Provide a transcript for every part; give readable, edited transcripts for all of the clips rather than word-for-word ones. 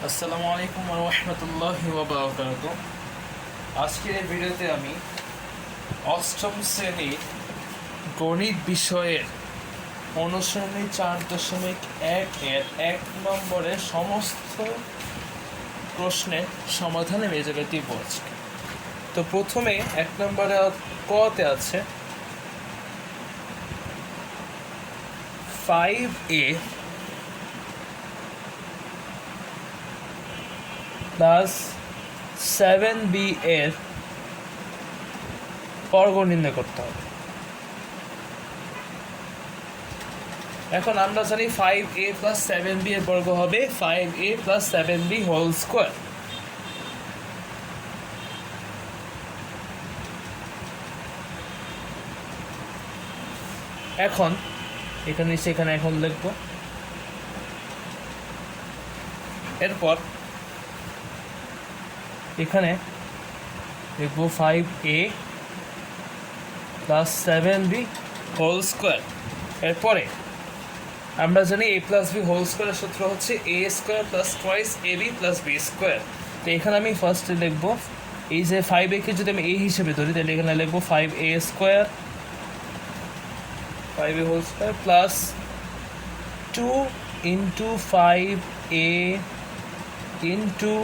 আসসালামু আলাইকুম ওয়া রাহমাতুল্লাহি ওয়া বারাকাতুহু। আজকের এই ভিডিওতে আমি অষ্টম শ্রেণীর গণিত বিষয়ের অনুশীলনী 4.1 এর 1 নম্বরের সমস্ত প্রশ্নের সমাধানে এই জায়গায় দিব আজকে। তো প্রথমে 1 নম্বরে কতে আছে 5a প্লাস 7b এর বর্গ নির্ণয় করতে হবে। এখন আমরা জানি 5a প্লাস 7b এর বর্গ হবে 5a plus 7b whole square. এখন এখানে এখন লিখব। এরপর এখানে লিখব 5a plus 7b whole square. এরপরে আমরা জানি a প্লাস b হোল স্কোয়ারের সূত্র হচ্ছে a square plus twice ab plus b square. তো এখানে আমি ফার্স্টে লিখব, এই যে 5a কে যদি আমি a হিসেবে ধরি তাহলে এখানে লিখব 5a square 5a whole square plus 2 into 5a into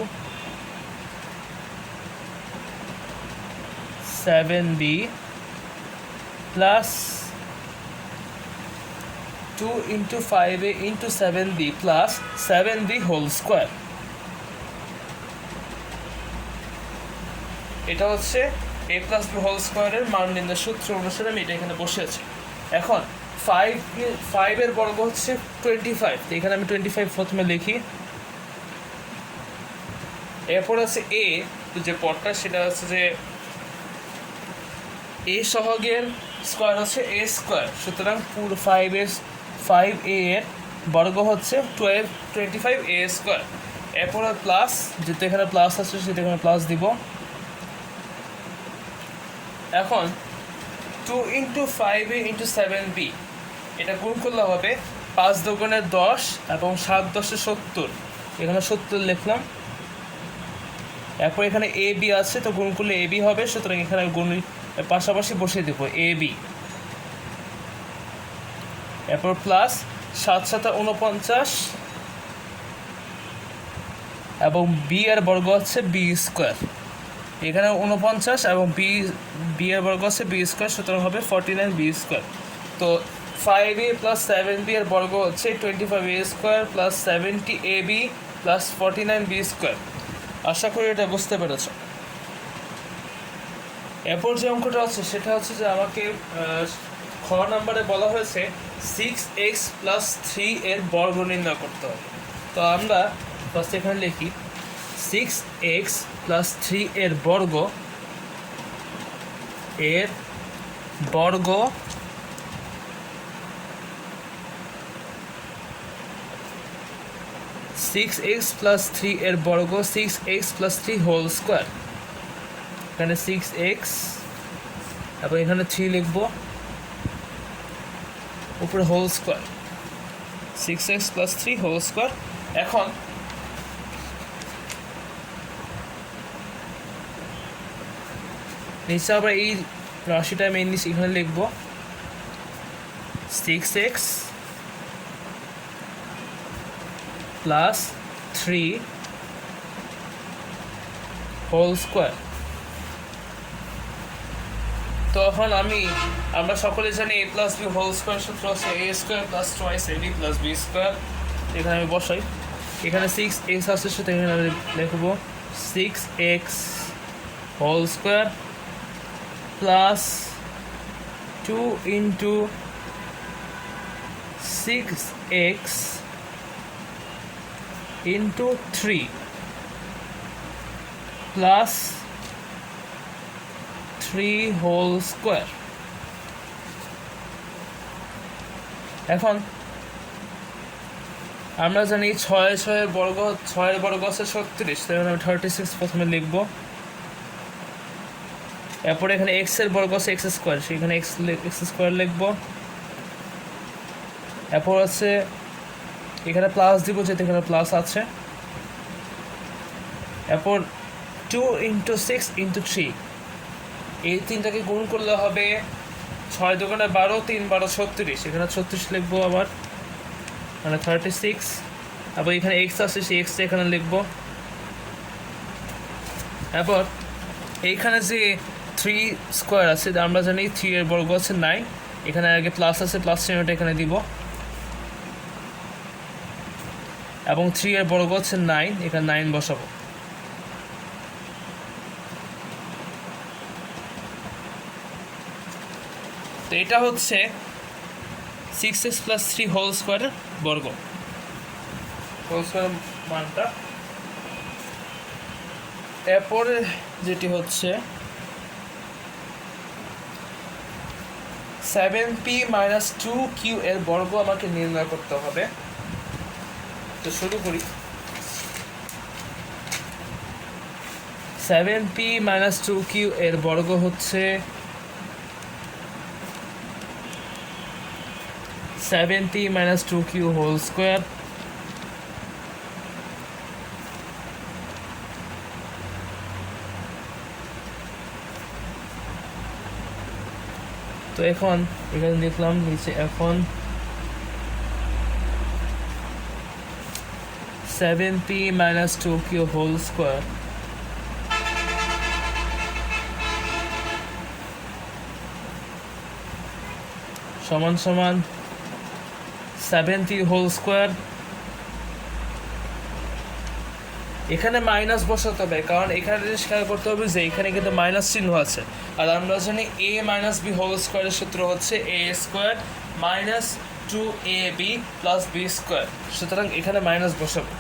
7b plus 2 into 5a into 7b plus 7b whole square. এটা হচ্ছে a প্লাস b হোল স্কোয়ারের মান নির্ণয়ের সূত্র অনুসারে আমি এটা এখানে বসেছি। এখন 5 এর বর্গ হচ্ছে 25, তো এখানে আমি 25 প্রথমে লিখি। এরপর আছে a, যে পদটা সেটা হচ্ছে যে a সহগের স্কোয়ার হচ্ছে a স্কোয়ার, সুতরাং পুরো 5a এর বর্গ হচ্ছে 25a স্কোয়ার। এরপর প্লাস, যেহেতু এখানে প্লাস আছে সেটা এখানে প্লাস দিব। এখন 2 ইন্টু 5a ইন্টু 7b এটা গুণ করলে হবে 5 দুগুণে 10 এবং 7 10 70, এখানে 70 লিখলাম। এরপর এখানে এ বি আছে, তো গুণ করলে এ বি হবে, সুতরাং এখানে গুণ পাশাপাশি বসিয়ে দেবো এ বি। এরপর প্লাস 7 7 49 এবং বি এর বর্গ হচ্ছে বি স্কোয়ার। এখানে 49 এবং বি এর বর্গ হচ্ছে বি স্কোয়ার, সুতরাং হবে 49b স্কোয়ার। তো 5a প্লাস 7b এর বর্গ হচ্ছে 25a square plus 70ab plus 49b square. আশা করি এটা বুঝতে পেরেছ। এরপর যে অঙ্কটা আছে সেটা হচ্ছে যে আমাকে খ নাম্বারে বলা হয়েছে 6x প্লাস 3 এর বর্গ নির্ণয় করতে হবে। তো আমরা ফার্স্ট এখানে লিখি 6x প্লাস 3 এর বর্গ 6x প্লাস 3 এর বর্গ 6x প্লাস 3 হোল স্কোয়ার। এখানে 6x এবং এখানে 3 লিখব, উপরে whole square 6x plus 3 whole square. এখন নিচে আবার এই রাশিটা আমি এখানে লিখব 6x প্লাস 3 হোল স্কোয়ার। তো এখন আমরা সকলে জানি a plus b whole square সূত্র হচ্ছে a square plus twice ab plus b square. এখানে আমি বসাই, এখানে 6x আছে, সাথে এখানে আমি লিখব 6x whole square plus 2 into 6x into 3 plus 3 whole square. এখন আমরা জানি 6 এর বর্গ হচ্ছে 36, তাই আমি 36 প্রথমে লিখব। এরপর এখানে x এর বর্গ হচ্ছে x স্কোয়ার, সেখানে x স্কোয়ার লিখব। এরপর আছে এখানে প্লাস দিব, যেহেতু এখানে প্লাস আছে, এরপর 2 × 6 × 3, এই তিনটাকে গুণ করলে হবে 6 দোকানে 12, 3 12 36, এখানে 36 লিখবো আবার, মানে 36। আবার এখানে এক্স আছে, সেই এক্সটা এখানে লিখবো। এরপর এইখানে যে 3 স্কোয়ার আছে, আমরা জানি 3 এর বর্গ আছে 9, এখানে আগে প্লাস আছে, প্লাস চিহ্নটা এখানে দিব, এবং 3 এর বর্গ হচ্ছে 9, এখানে 9 বসাবো। তো এটা হচ্ছে 6x + 3 হোল স্কোয়ারের বর্গ, হোল স্কোয়ার মানটা। এরপরে যেটি হচ্ছে 7p - 2q এর বর্গ আমাকে নির্ণয় করতে হবে। তো শুরু করি। 7p - 2q এর বর্গ হচ্ছে 7p - 2q হোল স্কোয়ার তো এখন এখানে লিখলাম নিচে, এখন 7p - 2q হোল স্কোয়ার সমান সমান 7p হোল স্কোয়ার। এখানে মাইনাস বসাতে হবে, কারণ এখানে জিনিস খেয়াল করতে হবে যে এখানে কিন্তু মাইনাস চিহ্ন আছে, আর আমরা জানি a - b হোল স্কোয়ারের সূত্র হচ্ছে a² - 2ab + b স্কোয়ার। সুতরাং এখানে মাইনাস বসাবো,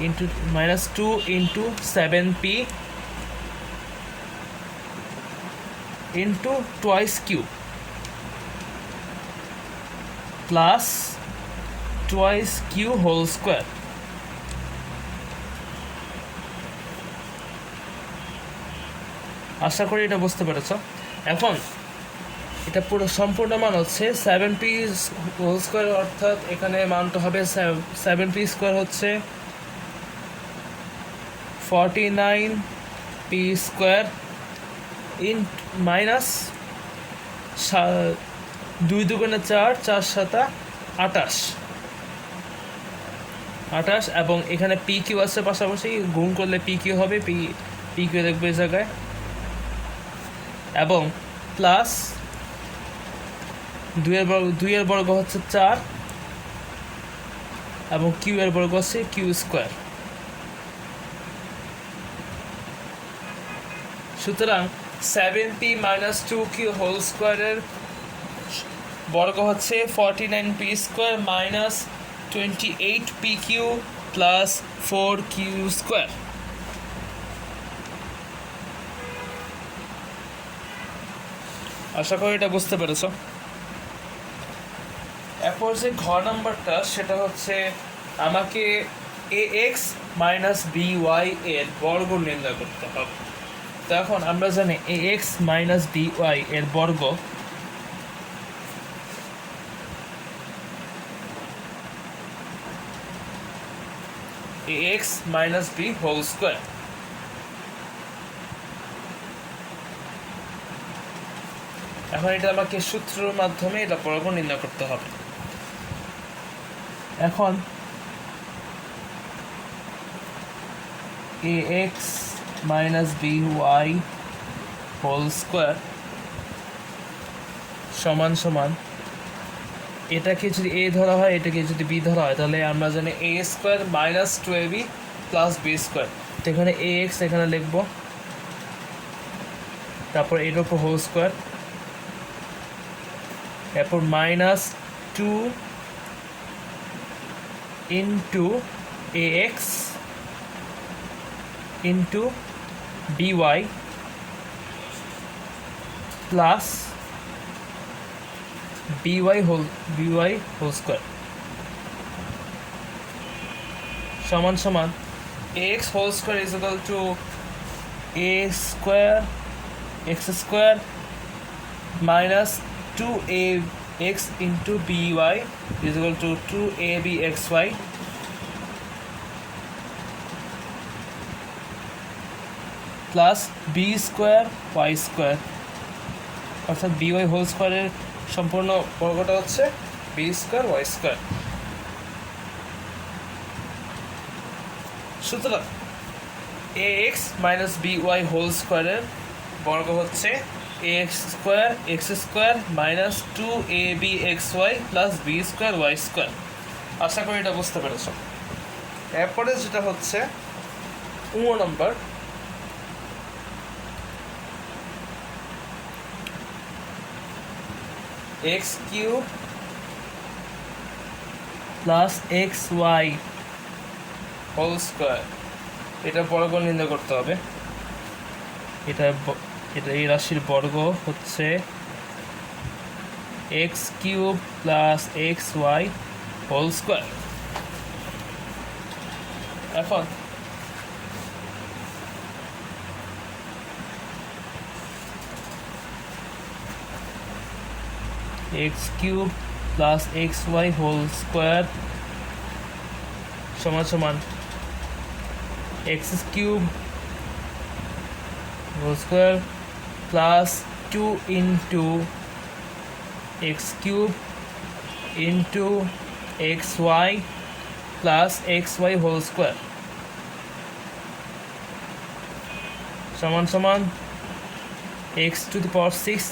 into -2 × 7p into twice q plus twice q whole square. আশা করি এটা বুঝতে পেরেছ। এখন এটা পুরো সম্পূর্ণ মান হচ্ছে 7p হোল স্কোয়ার, অর্থাৎ এখানে মানটা হবে 7p স্কোয়ার হচ্ছে 49p স্কোয়ার ইন মাইনাস 2 দুগুণে 4, 4 7 28, এবং এখানে পি কিউ আছে পাশাপাশি, গুণ করলে পি কিউ হবে, পি কিউ দেখবে এই জায়গায়, এবং প্লাস 2 এর বর্গ হচ্ছে 4, এবং কিউ এর বর্গ হচ্ছে কিউ স্কোয়ার। সুতরাং 7p - 2q হোল স্কোয়ারের বর্গ হচ্ছে 49p square - 28pq plus 4q square. আশা করি এটা বুঝতে পেরেছ। এরপর যে ঘ নাম্বারটা, সেটা হচ্ছে আমাকে ax - by এর বর্গ নির্ণয় করতে হবে। তো এখন আমরা জানি ax - by এর বর্গ ax - b হোল স্কোয়ার। এখন এটা আমাকে সূত্রের মাধ্যমে এটা বর্গ নির্ণয় করতে হবে। এখন ax - by হোল স্কোয়ার সমান সমান, এটাকে যদি a ধরা হয়, এটাকে যদি b ধরা হয়, তাহলে আমরা জানি a² - 2ab + b স্কোয়ার। তো এখানে ax এখানে লিখব, তারপর এর উপর হোল স্কোয়ার, এরপর -2 × ax × by plus by whole square সমান সমান ax whole square is equal to a square x square minus 2ax × by is equal to 2abxy plus b square y square, অর্থাৎ b y whole স্কোয়ারের সম্পূর্ণ বর্গটা হচ্ছে b square y square. সুতরাং a x minus b y whole স্কোয়ারের বর্গ হচ্ছে a x square minus two a b x y plus b square y square. আশা করি এটা বুঝতে পেরেছ। এরপরে যেটা হচ্ছে 1 নম্বর, x cube plus x y whole square, এটা বর্গ নির্ণয় করতে হবে। এটা এই রাশির বর্গ হচ্ছে x cube plus x y whole square. এখন x cube plus x y whole square সমান সমান x cube whole square plus 2 into x cube into x y plus x y whole square সমান সমান এক্স টু দি পাওয়ার 6।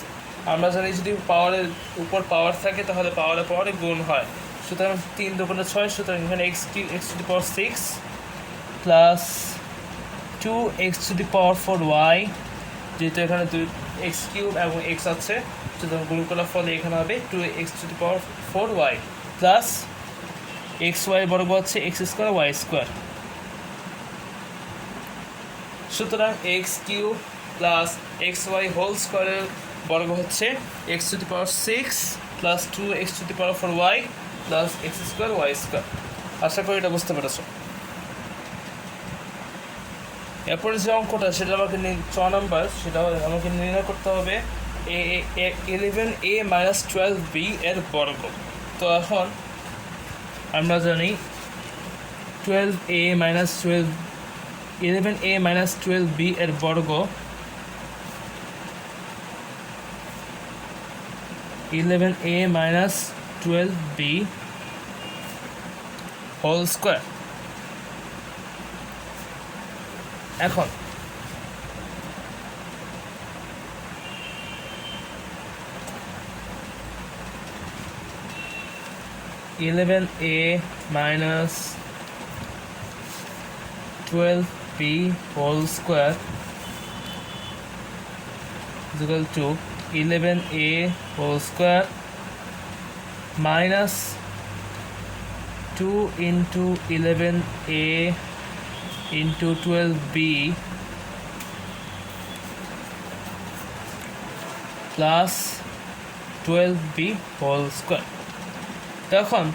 আমরা জানি যদি পাওয়ারের উপর পাওয়ার থাকে তাহলে পাওয়ারের পরে গুণ হয়, সুতরাং 3 দুগুণে 6, সুতরাং এখানে x to the power 6 plus 2 x to the power 4 y, যেহেতু এখানে 2 এক্স কিউব এবং এক্স আছে সুতরাং গুণ করার ফলে এখানে হবে 2 x to the power 4 y plus x y বর্গ হচ্ছে এক্স স্কোয়ার ওয়াই স্কোয়ার। সুতরাং x cube plus x y whole স্কোয়ারের বর্গ হচ্ছে x to the power 6 plus 2 x to the power 4 y plus x square y square. আশা করি এটা বুঝতে পেরেছ। এরপরে যে অঙ্কটা সেটা আমাকে 6 নম্বর, সেটা আমাকে নির্ণয় করতে হবে 11a মাইনাস 12b এর বর্গ। তো এখন আমরা জানি 11a মাইনাস 12b এর বর্গ 11a minus 12b whole square. এখন (11a minus 12b whole square is equal to 11a whole square minus 2 into 11a into 12b plus 12b whole square. এখন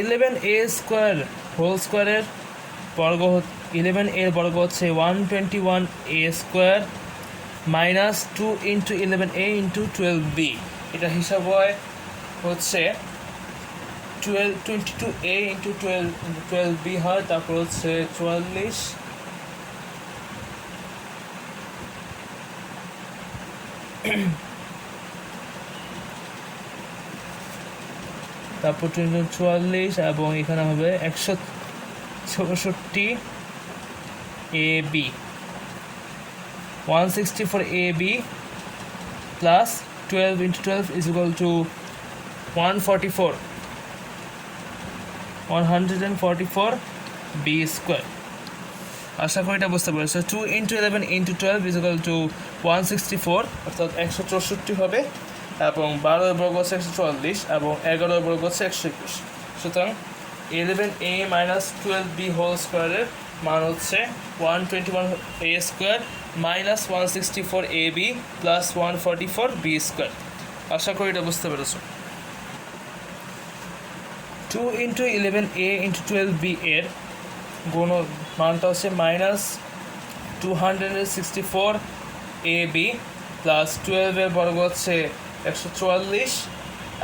11a স্কোয়ার হোল স্কোয়ারের বর্গ 11 এর বর্গ হচ্ছে 121a square minus 2 into 11a into 12b, এটা হিসাব হয় হচ্ছে 22a ইন্টু 12b হয়, তারপর হচ্ছে 44 তারপর 44 এবং এখানে হবে 164 ab 164 ab plus 12 into 12 is equal to 144 b square. আশা করি এটা বুঝতে পারছো। 2 into 11 into 12 is equal to 164, অর্থাৎ 164 হবে, এবং 12 বর্গ হচ্ছে 144 এবং 11 বর্গ হচ্ছে 121। সুতরাং 11a মাইনাস 12b হোল স্কোয়ারের মান হচ্ছে 121a square minus 164ab plus 144b square. আশা করি এটা বুঝতে পেরেছো। 2 into 11a into 12b এর গুণ মানটা হচ্ছে মাইনাস 264ab প্লাস 12 এর বর্গ হচ্ছে 144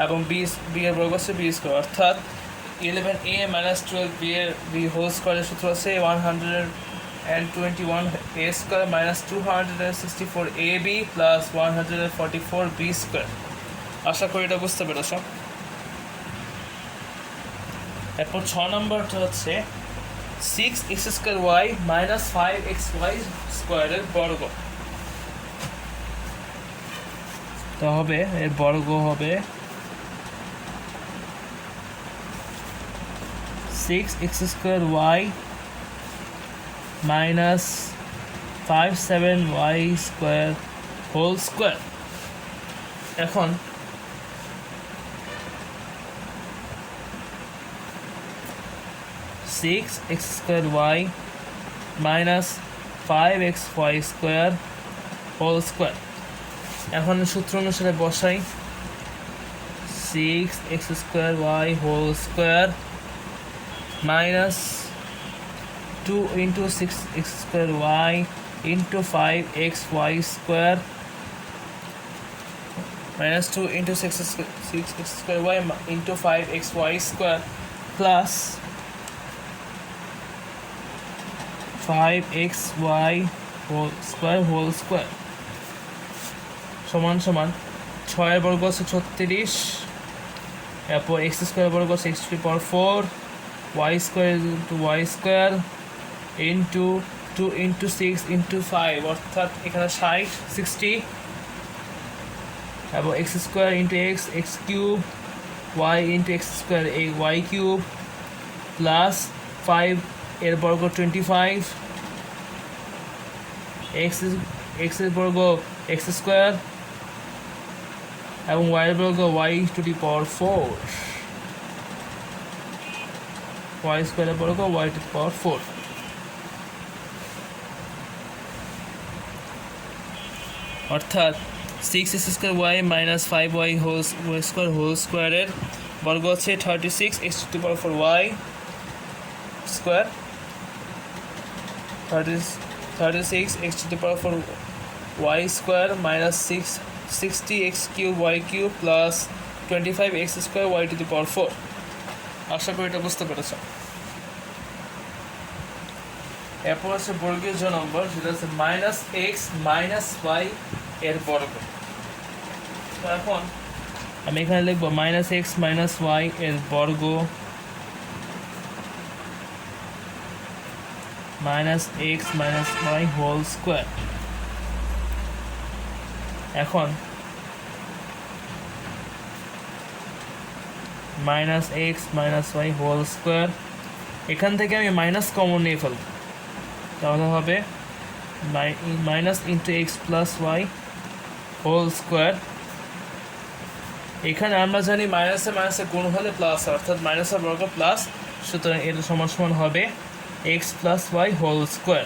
এবং b এর বর্গ হচ্ছে b স্কোয়ার, অর্থাৎ 11a মাইনাস 12b এর b হোল স্কোয়ারের সূত্র হচ্ছে and 21 a square minus 264 ab plus 144 b square. আশা করি এটা বুঝতে পেরেছ। এরপর 6 নম্বরটা হচ্ছে 6x square y minus 5xy স্কোয়ারের বর্গ। তো হবে এর বর্গ হবে 6x square y minus 57y square whole square. এখন six x square y minus 5xy square whole square। এখন সূত্র অনুসারে বসাই 6x square y whole square minus 2 into 6x square y into 5xy square minus 2 into 6x square y into 5xy square plus 5xy whole square সমান সমান 6 এর বর্গ আছে 36, এরপর x স্কয়ার বর্গ আছে x two the power 4, y square into y square into 2 into 6 into 5 অর্থাৎ এখানে 60 এবং x square into x cube y into x square y cube plus 5 এর বর্গ 25, x এর বর্গ x স্কয়ার এবং y এর বর্গ y to the power 4, y স্কয়ারের বর্গ y টু দি পাওয়ার 4। অর্থাৎ 6x square y minus 5y whole স্কয়ারের বর্গ হচ্ছে 36x to the power 4 y square 36x to the power 4 y square minus 60x cube y cube plus 25x square y to the power 4। আশা করি এটা বুঝতে পেরেছ। এরপর আছে বর্গের যে নম্বর সেটা হচ্ছে মাইনাস এক্স মাইনাস ওয়াই এর বর্গ। তো এখন আমি এখানে লিখবো মাইনাস এক্স মাইনাস ওয়াই এর বর্গ minus x minus y whole square. এখন minus x minus y whole square, এখান থেকে আমি মাইনাস কমন নিয়ে ফেলব, তাহলে হবে minus into x plus y whole square. এখানে আমরা জানি মাইনাসে মাইনাসে গুণ হলে প্লাস, অর্থাৎ মাইনাসের বর্গ প্লাস, সুতরাং এর সমান সমান হবে x plus y whole square.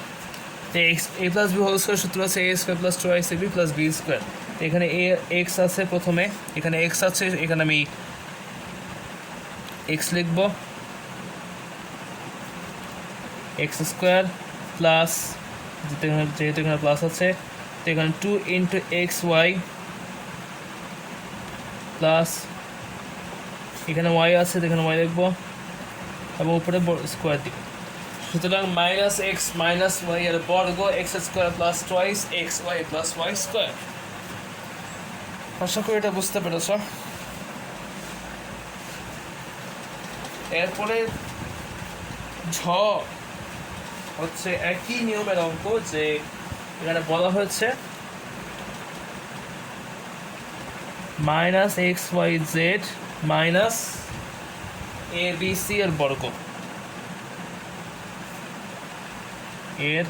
তো x a plus b whole square সূত্র আছে a square plus two I C b plus b square. এখানে এ এক্স আছে, প্রথমে এখানে এক্স আছে, এখানে আমি এক্স লিখব, এক্স স্কোয়ার প্লাস যেহেতু এখানে প্লাস আছে তো এখানে 2 ইন্টু এক্স ওয়াই প্লাস এখানে ওয়াই আছে তো এখানে ওয়াই লিখবো এবং উপরে স্কোয়ার দিব। সুতরাং মাইনাস এক্স মাইনাস ওয়াই এর বর্গ x square plus twice x y plus y square. আশা করি এটা বুঝতে পেরেছ। এরপরে ঝ হচ্ছে একই নিয়মের অঙ্ক, যে এখানে বলা হয়েছে minus x y z minus a b c এর বর্গ, এর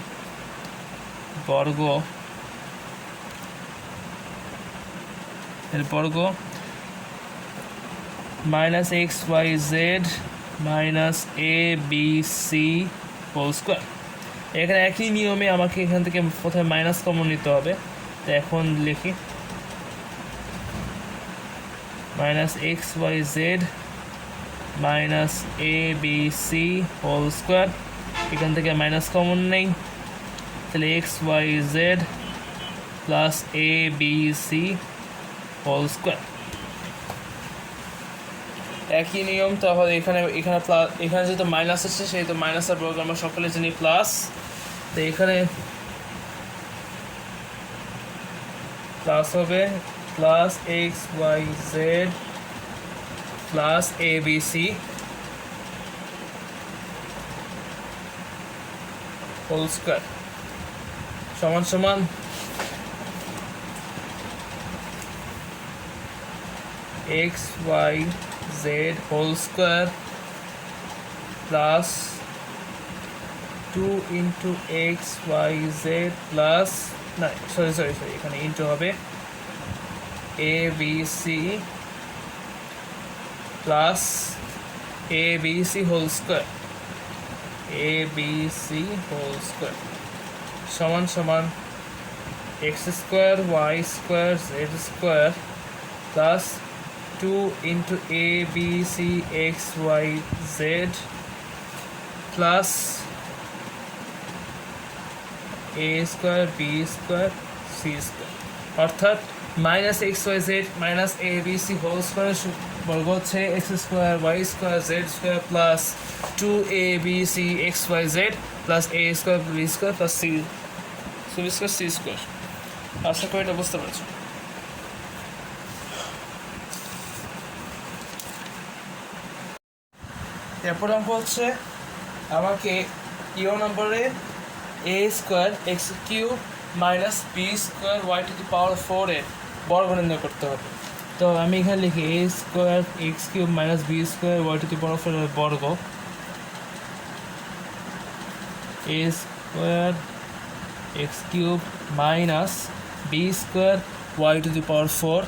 বর্গ minus x y z minus a b c whole square. এখানে একই নিয়মে আমাকে এখান থেকে প্রথমে মাইনাস কমন নিতে হবে, তো এখন লিখি minus x y z minus a b c whole square. এখান থেকে মাইনাস কমন নেই, তাহলে x y z plus a b c whole square. একই নিয়ম, তাহলে এখানে যেহেতু মাইনাস আছে সেহেতু মাইনাসের বর্গ আমরা সকলে জানি প্লাস, তো এখানে প্লাস হবে plus x y z plus a b c whole square সমান সমান x y z whole square plus 2 into x y z plus না সরি এখানে ইন্টু হবে a b c plus a b c whole square a b c whole square সমান সমান x square y square z square plus 2 into a b c x y z plus a square b square c square অর্থাৎ minus x y z minus a b c whole square বর্গ হচ্ছে x square y square z square plus 2 a b c x y z plus a square b square plus c square c square. আশা করি এটা বুঝতে পারছো। এরপর অঙ্ক হচ্ছে আমাকে ইও নম্বরে a square x cube minus b square y to the power 4 এর বর্গ নির্ণয় করতে হবে। তো আমি এখানে লিখি a square x cube minus b square y to the power 4 এর বর্গ a square x cube minus b square y to the power 4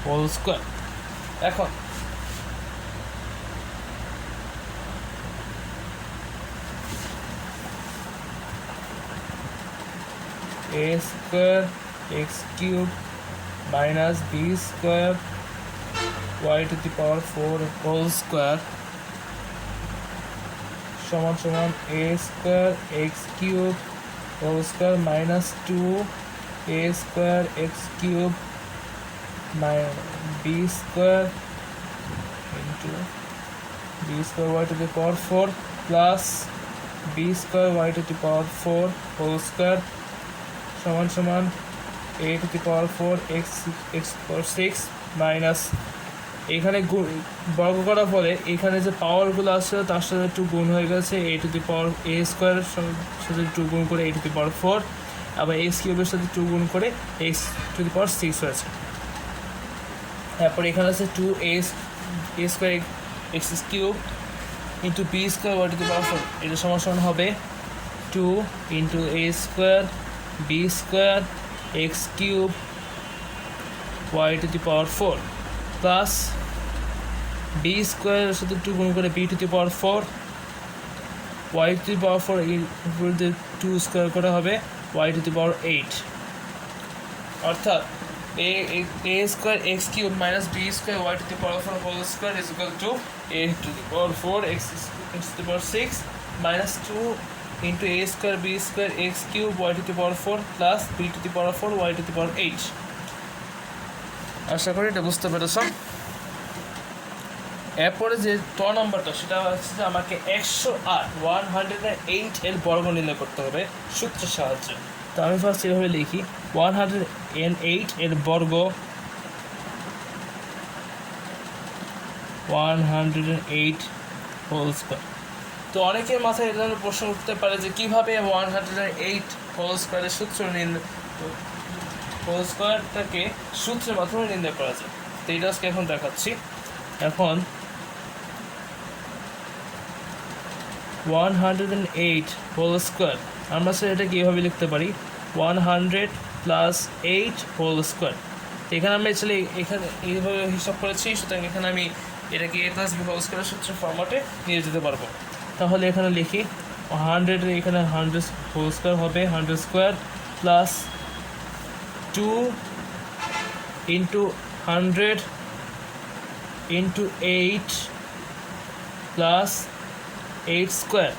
whole square. এখন a square x cube minus b square y to the power 4 whole square সমান সমান a square x cube whole square minus 2 a square x cube minus b square into b square y to the power 4 plus b square y to the power 4 whole square সমান সমান a to the power 4 x power 6 minus এখানে বর্গ করার ফলে এখানে যে পাওয়ারগুলো আসছে তার সাথে 2 গুণ হয়ে গেছে a to the power a স্কোয়ারের সাথে 2 গুণ করে a to the power 4 আবার x কিউবের সাথে 2 গুণ করে x to the power 6 হয়েছে। তারপর এখানে আছে 2a square x cube into b square y to the power 4 এটা সমান হবে 2 into a square b square x cube y to the power 4 plus b square সাথে 2 গুণ করে b to the power 4 y to the power 4 equal to 2 square করা হবে y to the power 8 অর্থাৎ a square x cube minus b square y to the power 4 whole square is equal to a to the power 4 x to the power 6 minus 2 into a square b square x cube y to the power 4 plus b to the power 4 y to the power 8 আশা করি এটা বুঝতে পেরেছ। এরপরে যে ট নম্বরটা সেটা হচ্ছে যে আমাকে 108 এর বর্গ নির্ণয় করতে হবে সূত্রের সাহায্যে। তো আমি ফার্স্ট এভাবে লিখি 108 এর বর্গ 108 হোল স্কয়ার। তো অনেকের মাথায় এই ধরনের প্রশ্ন উঠতে পারে যে কীভাবে 108 হোল স্কোয়ারের সূত্র হোল স্কোয়ারটাকে সূত্রের মাধ্যমে নির্ণয় করা যায়। তো এটা আজকে এখন দেখাচ্ছি। এখন 108 হোল স্কোয়ার আমরা স্যার এটা কীভাবে লিখতে পারি 100 প্লাস 8 হোল স্কোয়ার। তো এখানে আমরা আসলে এখানে এইভাবে হিসাব করেছি, সুতরাং এখানে আমি এটাকে a প্লাস বি হোল স্কোয়ারের সূত্রের ফর্ম্যাটে নিয়ে যেতে পারবো। তাহলে এখানে লিখি 100 এখানে 100 হোল স্কোয়ার হবে 100 square plus 2 into 100 into 8 plus 8 square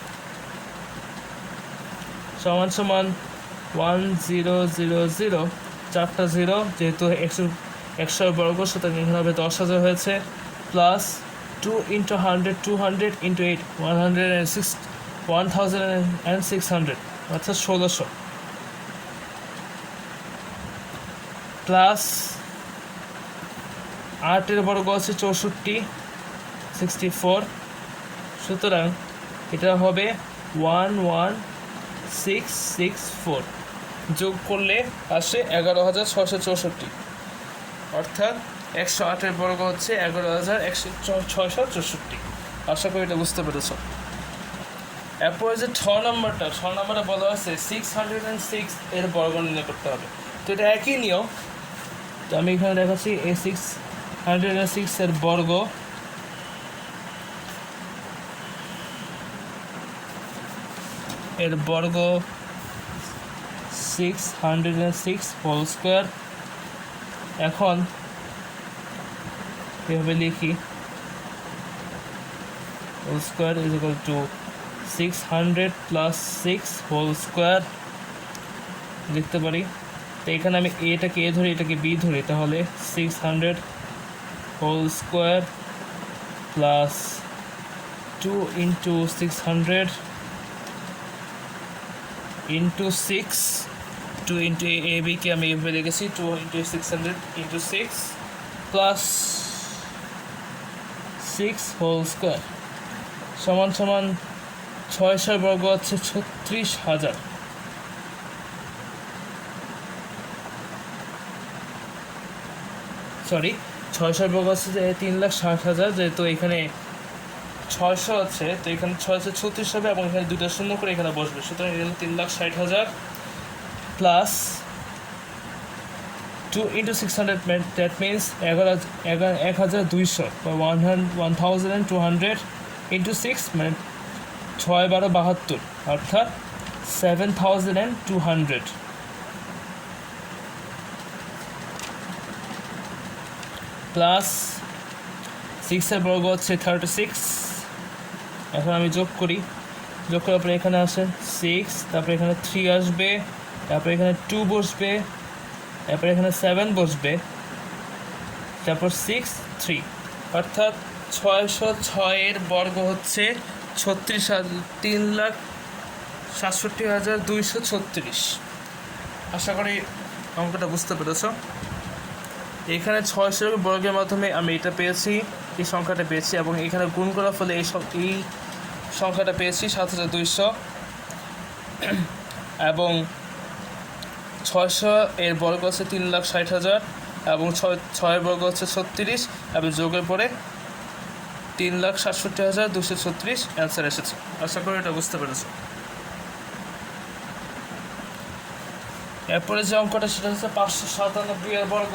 সমান সমান 1000 চারটা 0 যেহেতু 100 বর্গ সুতরাং এখানে হবে 10,000 হয়েছে প্লাস 2 into 100 200 into 8 106 1600 অর্থাৎ 1600 প্লাস 8 এর বর্গ আছে 64 64 সুতরাং এটা হবে 11664 যোগ করলে আসে 11664 অর্থাৎ 108 এর বর্গ হচ্ছে 11664। আশা করি এটা বুঝতে পেরেছ। এরপরে যে 6 নম্বরটা বলা আছে 606 এর বর্গ নির্ণয় করতে হবে। তো এটা একই নিয়ম, তো আমি এখানে দেখাচ্ছি এই 606 এর বর্গ বর্গ 606 হোল স্কোয়ার। এখন এভাবে লিখি whole square is equal to 600 plus 6 whole square লিখতে পারি। তো এখানে আমি এটাকে এ ধরি, এটাকে বি ধরি, তাহলে 600 whole square plus 2 into 600 into 6 2 into a বিকে আমি এভাবে লিখেছি 2 into 600 into 6 plus 6 whole square সমান সমান 600 বর্গ হচ্ছে 36,000। সরি 600 বর্গ হচ্ছে যে 3,60,000, যেহেতু এখানে 600 আছে তো এখানে 636 হবে এবং এখানে দুটো শূন্য করে এখানে বসবে, সুতরাং এখানে 3,60,000 প্লাস 2 into 600 that means 1,200 বা 1,200 into 6 মানে 6 12 72 অর্থাৎ 7,200 প্লাস 6 এর বর্গ হচ্ছে 36। এখন আমি যোগ করি, যোগ করার পরে এখানে আসে 6, তারপরে এখানে 3 আসবে, তারপরে এখানে 2 বসবে, তারপরে এখানে 7 বসবে, তারপর 6 3 অর্থাৎ 606 এর বর্গ হচ্ছে 3,67,236। আশা করি অঙ্কটা বুঝতে পেরেছ। এখানে 600 বর্গের মাধ্যমে আমি এটা পেয়েছি, এই সংখ্যাটা পেয়েছি, এবং এখানে গুণ করার ফলে এই সংখ্যাটা পেয়েছি 7,200 এবং 600 এর বর্গ হচ্ছে 3,60,000 এবং 6 বর্গ হচ্ছে 36 এবং যোগের পরে 3,67,236 অ্যান্সার এসেছে। আশা করি এটা বুঝতে পেরেছো। এরপরে যে অঙ্কটা সেটা হচ্ছে 597 এর বর্গ।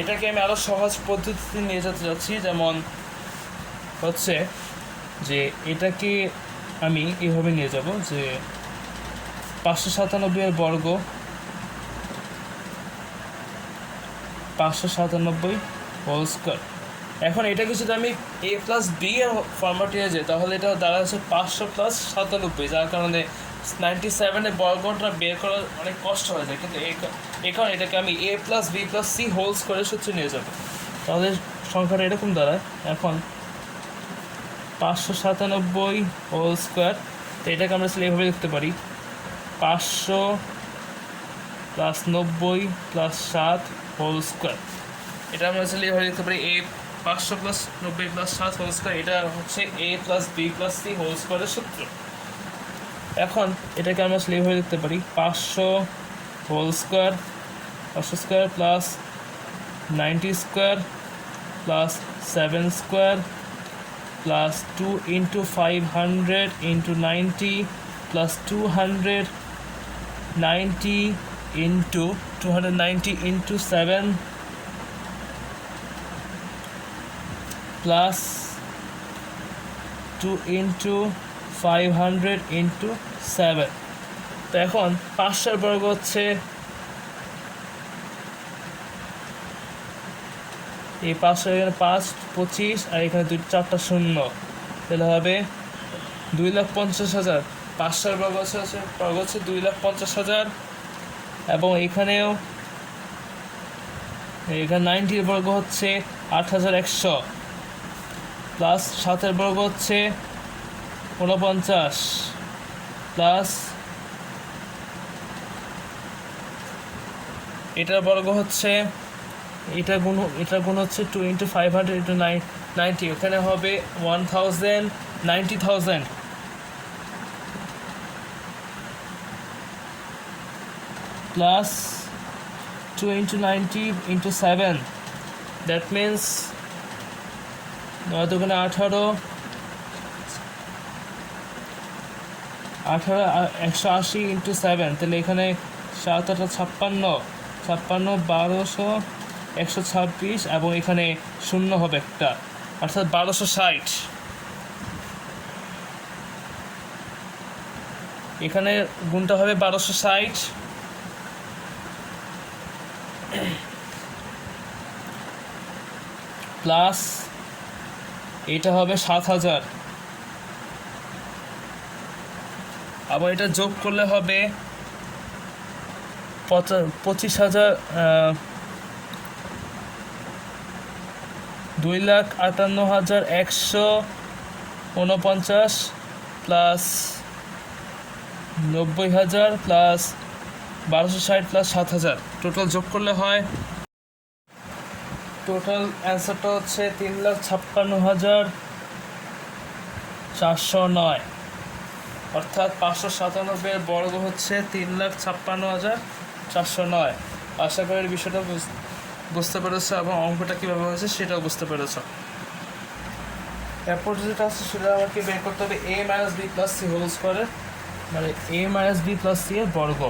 এটাকে আমি আরও সহজ পদ্ধতিতে নিয়ে যেতে যাচ্ছি, যেমন হচ্ছে যে এটাকে আমি এইভাবে নিয়ে যাব যে 597 এর বর্গ 597 হোল স্কোয়ার। এখন এটাকে যদি আমি a প্লাস বি এর ফর্মেটে যাই তাহলে এটা দাঁড়া হচ্ছে 500 প্লাস 97, যার কারণে 97 এর বর্গটা বের করা অনেক কষ্ট হয়ে যায়। কিন্তু এই কারণে এটাকে আমি a plus b plus c whole স্কোয়ারের সূত্রে নিয়ে যাব, তাহলে সংখ্যাটা এরকম দাঁড়ায়। এখন 597 হোল স্কোয়ার, তো এটাকে আমরা এইভাবে লিখতে পারি 500 প্লাস 90 প্লাস 7 হোল স্কোয়ার। এটা আমরা এইভাবে লিখতে পারি a 500 plus 90 plus 7 whole square. এটা হচ্ছে a plus b plus c whole স্কোয়ারের সূত্র। এখন এটাকে আমরা এইভাবে লিখতে পারি 500 whole square 500 square plus 90 square plus 7 square plus 2 into 500 into 90 plus 290 into 290 into 7 plus 2 into 500 into 7। তো এখন 500 বর্গ হচ্ছে এই 500, এখানে 5 25 আর এখানে 4টা শূন্য, তাহলে হবে 2,50,000। 500 বর্গ হচ্ছে 2,50,000 এবং এখানে 90 বর্গ হচ্ছে 8100 প্লাস 7 বর্গ হচ্ছে 49 প্লাস এটার বর্গ হচ্ছে এটা গুণ হচ্ছে 2 × 500 × 90, ওখানে হবে 90,000 প্লাস 2 × 90 × 7, দ্যাট মিন্স 9 দুগুণে 18 180 × 7, তাহলে এখানে 7 8 56 1200 126 এবং এখানে শূন্য হবে একটা, অর্থাৎ 1260। এখানে গুণটা হবে 1260 প্লাস এটা হবে 7000, আবার এটা যোগ করলে হবে 25,000 2,58,149 প্লাস 90,000 প্লাস 1260 প্লাস 7000, টোটাল যোগ করলে হয়, টোটাল অ্যান্সারটা হচ্ছে 3,56,409, অর্থাৎ 597 বর্গ হচ্ছে 3,56,409। আশা করি বিষয়টা বুঝতে পেরেছ এবং অঙ্কটা কীভাবে হয়েছে সেটাও বুঝতে পেরেছ। এরপর যেটা আছে সেটা আমাকে বের করতে হবে a - b + c হোল স্কোয়ারের, মানে a - b + c এর বর্গ,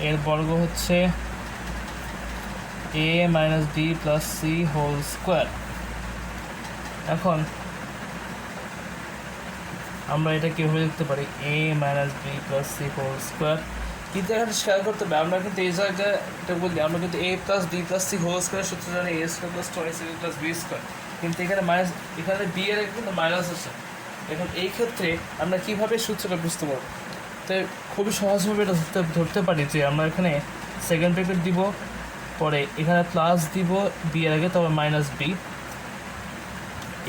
এর বর্গ হচ্ছে a - b + c whole square. এখন আমরা এটা কীভাবে লিখতে পারি a - b + c whole square, কিন্তু এখানে খেয়াল করতে হবে আমরা কিন্তু এই জায়গায় এটা বলি, আমরা কিন্তু a + b + c whole square সূত্র জানি a² + 2ac + b², কিন্তু এখানে এখানে b এর কিন্তু মাইনাস আছে। এখন এই ক্ষেত্রে আমরা কীভাবে সূত্রটা বুঝতে পারবো? তো খুবই সহজভাবে এটা ধরতে পারি যে আমরা এখানে সেকেন্ড ব্র্যাকেট দিব, পরে এখানে প্লাস দিব b এর আগে, তবে -b,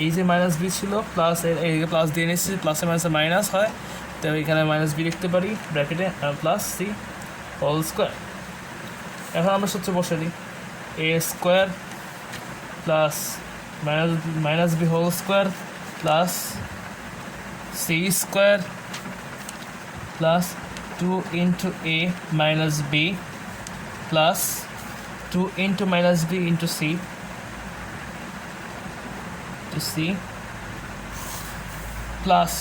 এই যে -b ছিল প্লাস এই প্লাস দিয়ে নিচ্ছি, প্লাসে মাইনাসে মাইনাস হয়, তো এখানে -b লিখতে পারি ব্র্যাকেটে প্লাস c হোল স্কোয়ার। এখন আমরা সূত্র বসে দিই a² plus -b whole square plus c² plus 2 × a - b plus 2 × -b × c plus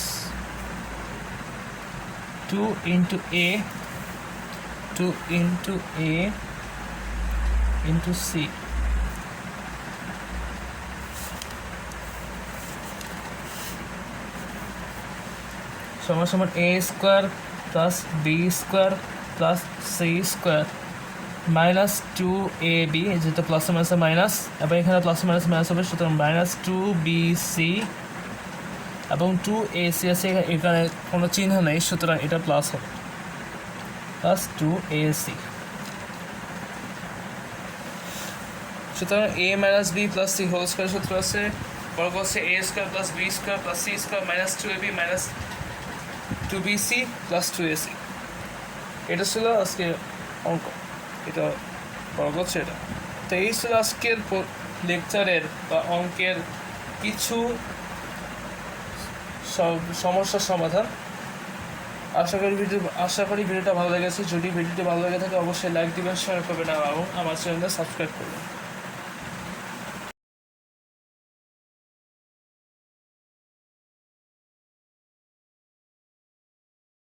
2 × a × c সমান a² plus b² plus c² minus 2ab, যেহেতু প্লাসে মাইনাসে মাইনাস এবং এখানে প্লাসে মাইনাস মাইনাস হবে, সুতরাং -2bc এবং 2ac আছে, এখানে কোনো চিহ্ন নেই, সুতরাং এটা প্লাস হবে প্লাস 2ac। সুতরাং a - b + c whole square সূত্র আছে, বর্গ হচ্ছে a² + b² + c² -2ab -2bc + 2ac। এটা ছিল আজকে অঙ্ক, এটা বর্গ হচ্ছে এটা। তো এই ছিল আজকের লেকচারের বা অঙ্কের কিছু সমস্যার সমাধান। আশা করি ভিডিওটা ভালো লেগেছে। যদি ভিডিওটি ভালো লেগে থাকে অবশ্যই লাইক দিবেন, শেয়ার করবেন এবং আমার চ্যানেলটা সাবস্ক্রাইব করবেন।